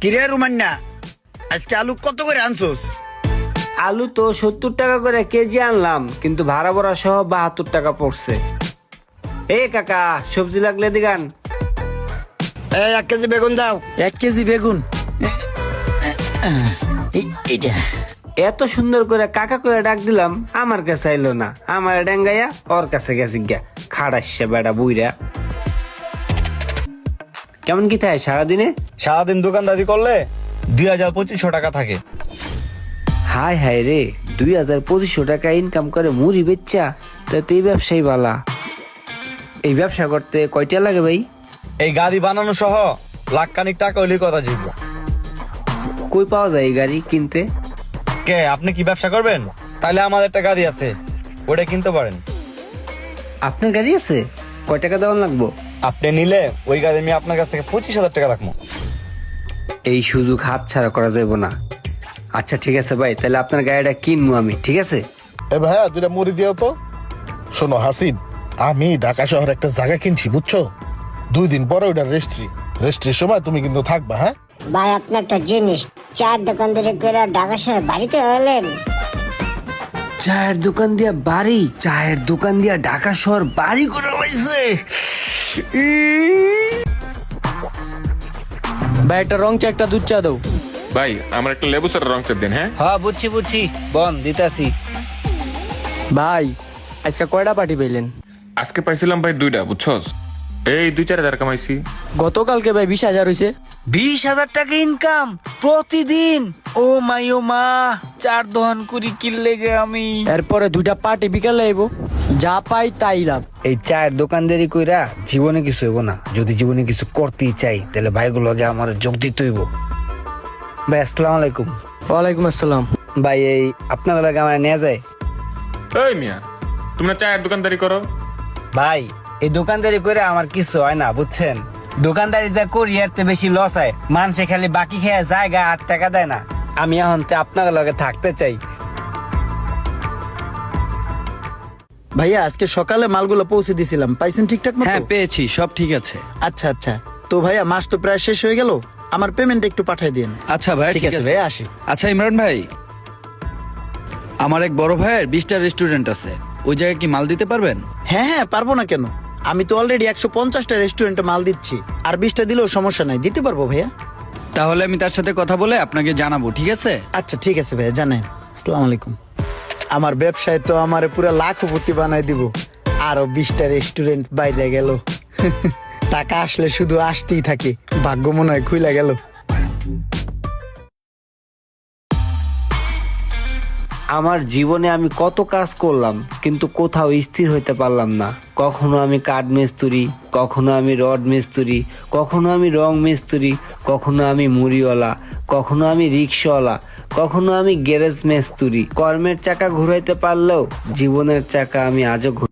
কিরে রুমান্না, আজকে আলু কত করে আনছোস? আলু তো 70 টাকা করে কেজি আনলাম, কিন্তু ভাড়া ভরা সহ 72 টাকা পড়ছে। এ কাকা, সবজি লাগলে দিগান। এই 1 কেজি বেগুন দাও। 1 কেজি বেগুন। এইটা এত সুন্দর করে কাকা করে ডাক দিলাম, আমার কাছে আইলো না। আমার ডেঙ্গাইয়া ওর কাছে গেছি গিয়া। খাড়াচ্ছে বেড়া বুইরা। কেমন কি থাকে সারাদিনে? সারাদিন দোকানদারি করলে 2200-2500 টাকা থাকে। হায় হায় রে, 2200 টাকা ইনকাম করে মুড়ি বেচ্চা, তাতে এই ব্যবসায়ী বালা। এই ব্যবসা করতে কয়টা লাগে ভাই? এই গাড়ি বানানো সহ লাখখানিক টাকা হইলে কথা জিতব। কই পাওয়া যায় এই গাড়ি কিনতে? কে, আপনি কি ব্যবসা করবেন? তাহলে আমাদের একটা গাড়ি আছে, ওটা কিনতে পারেন। আপনার গাড়ি আছে? কয় টাকা দেওয়ান লাগবো? আপনি নিলে ওই গাড়ি আমি আপনার কাছ থেকে 25,000 টাকা রাখবো। এই সুযোগ হাত ছাড়া করা যাবে না। আচ্ছা ঠিক আছে ভাই, তাহলে আপনার গাড়িটা কিনবো আমি, ঠিক আছে? এ ভাইয়া, দুইটা মুড়ি দিও তো। শোনো হাসিব, আমি ঢাকা শহরে একটা জায়গা কিনছি, বুঝছো? 2 দিন পরে ওইটা রেস্ট্রির সময় তুমি কিন্তু থাকবা, হ্যাঁ? ভাই আপনি একটা জিনিস, চার দোকান ধরে করে ঢাকা শহরে বাড়িতে এলেন। চায়ের দোকান দিয়া বাড়ি, চায়ের দোকান দিয়া ঢাকা শহর বাড়ি করে হয়েছে। ভাই একটা রং চা, একটা দুধ চা দাও। ভাই আমার একটা লেবু স্যার রং চা দিন। হ্যাঁ হ্যাঁ বুঝছি, বন দিতাছি। ভাই আজকে কয়টা পার্টি পাইলেন? আজকে পাইছিলাম ভাই 2টা, বুঝছস? এই 2-4 হাজার কামাইছি। গতকালকে ভাই 20,000 হয়েছে। 20,000 টাকা ইনকাম প্রতিদিন। ও মাই ও মা, 4 দহন করি কিনলে গে আমি। এরপরে 2টা পার্টি বিকালে আইব, যা পাই তাই লাভ। এই চায়ের দোকানদারি কইরা জীবনে কিছু হইব না। যদি জীবনে কিছু করতেই চাই, তাহলে ভাইগুলো আগে আমার যোগ দিতে হইব। ভাই আসসালামু আলাইকুম। ওয়ালাইকুম আসসালাম। ভাই এই আপনার লাগে আমার নেওয়া যায়? এই মিয়া, তুমি না চায়ের দোকানদারি করো? ভাই এই দোকানদারি করে আমার কিছু হয় না, বুঝছেন? দোকানদারি যা করি এর তে বেশি লস হয়। মানুষে খালি বাকি খেয়ে জায়গা 8 টাকা দেয় না। আমি এখন আপনার লগে থাকতে চাই। ভাইয়া, আজকে সকালে মালগুলো পৌঁছে দিছিলাম, পাইছেন ঠিকঠাক মতো? হ্যাঁ পেয়েছি, সব ঠিক আছে। আচ্ছা, তো ভাইয়া মাস তো প্রায় শেষ হয়ে গেল, আমার পেমেন্ট একটু পাঠিয়ে দিন। আচ্ছা ভাই, ঠিক আছে ভাইয়া, আসি। আচ্ছা ইমরান ভাই, আমার এক বড় ভাইয়ের 20টা রেস্টুরেন্ট আছে, ওই জায়গায় কি মাল দিতে পারবেন? হ্যাঁ, পারবো না কেন? আমি তো অলরেডি 150টা রেস্টুরেন্টে মাল দিচ্ছি, আর 20টা দিলেও সমস্যা নাই, দিতে পারবো ভাইয়া। তাহলে আমি তার সাথে কথা বলে আপনাকে জানাবো, ঠিক আছে? আচ্ছা ঠিক আছে ভাইয়া, জানেন। আসসালামু আলাইকুম। আমার ব্যবসায় তো আমার পুরো লাখপতি বানাই দিব। আরো 20টা রেস্টুরেন্ট বাইরে গেল। টাকা আসলে শুধু আসতেই থাকে, ভাগ্য মনে হয় খুইলা গেল। আমার জীবনে আমি কত কাজ করলাম, কিন্তু কোথাও স্থির হইতে পারলাম না। কখনো আমি কাঠ মিস্ত্রি, কখনো আমি রড মিস্ত্রি, কখনো আমি রং মিস্ত্রি, কখনো আমি মুড়িওয়ালা, কখনো আমি রিক্সাওয়ালা, কখনো আমি গ্যারেজ মিস্ত্রি। কর্মের চাকা ঘুরাইতে পারলেও জীবনের চাকা আমি আজও